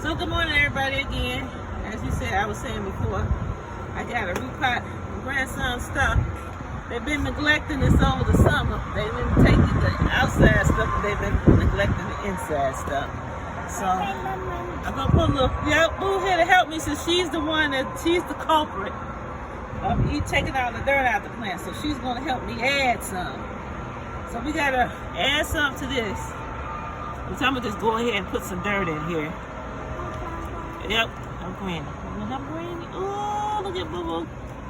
So good morning, everybody. Again, as you said, I was saying before, I got to repot my grandson's stuff. They've been neglecting this over the summer. They've been taking the outside stuff, but they've been neglecting the inside stuff. So I'm gonna put a little Boo here to help me, since she's the culprit of taking all the dirt out of the plant. So she's gonna help me add some. So we gotta add some to this. So I'm gonna just go ahead and put some dirt in here. Yep, I'm Granny. I'm Granny. Oh, look at Boo Boo.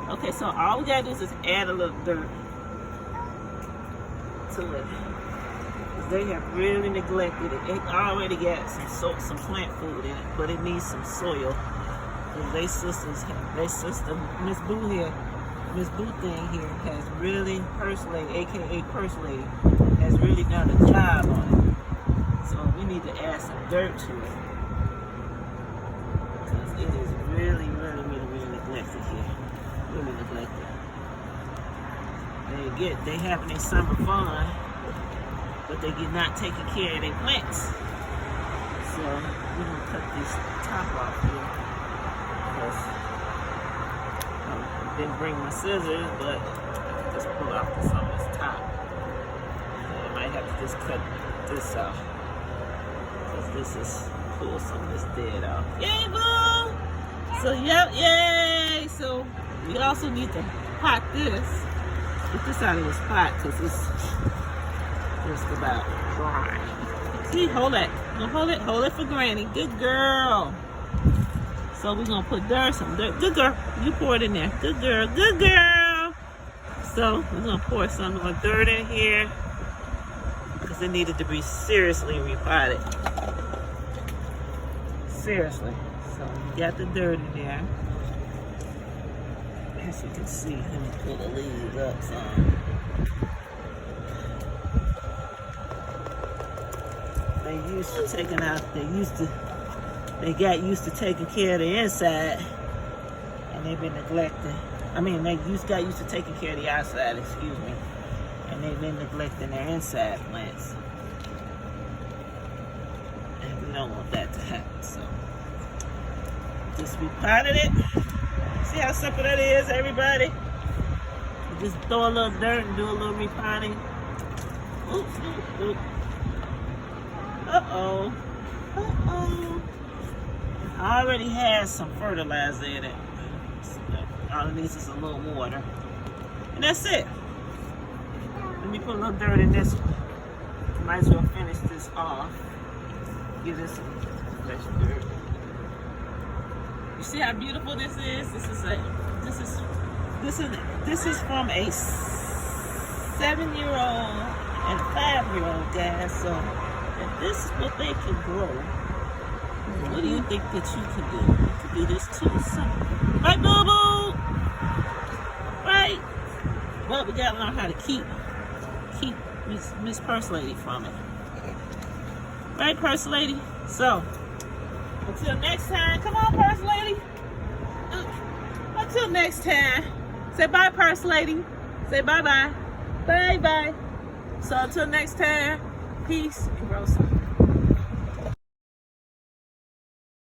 Okay, so all we gotta do is just add a little dirt to it. They have really neglected it. It already got some plant food in it, but it needs some soil. They sister, Miss Boo here, Miss Boo thing here has really, Purse Lady, aka Purse Lady, has really done a job on it. So we need to add some dirt to it. Because it is really neglected here. Really neglected. They having their summer fun, but they get not taking care of their plants. So we're gonna cut this top off here. Because I didn't bring my scissors, but just pull off some of this top. So I might have to just cut this off, because this is pull some of this dead off. Yay, Boo! So yay! So we also need to pot this. Get this out of this pot, because it's just about dry. See, hold it. Hold it for Granny. Good girl. So we're gonna put some dirt. Good girl. You pour it in there. Good girl. Good girl. So we're gonna pour some more dirt in here, because it needed to be seriously repotted. Seriously. So we got the dirt in there. As you can see, let me pull the leaves up some. They got used to taking care of the inside, and they've been neglecting. They got used to taking care of the outside, excuse me, and they've been neglecting their inside plants. And we don't want that to happen, so just repotted it. See how simple that is, everybody? You just throw a little dirt and do a little repotting. Oops. Uh-oh. I already has some fertilizer in it. All it needs is a little water. And that's it. Let me put a little dirt in this one. Might as well finish this off. Give this some fresh dirt. You see how beautiful this is? This is from a 7-year-old and 5-year-old guys. So if this is what they can grow, what do you think that you can do? You can do this too. So, right, Boo Boo? Right? Well, we gotta learn how to keep Miss Purse Lady from it. Right, Purse Lady? So, until next time, come on, Purse Lady. Until next time, say bye, Purse Lady. Say bye-bye. Bye-bye. So until next time, peace and grow some.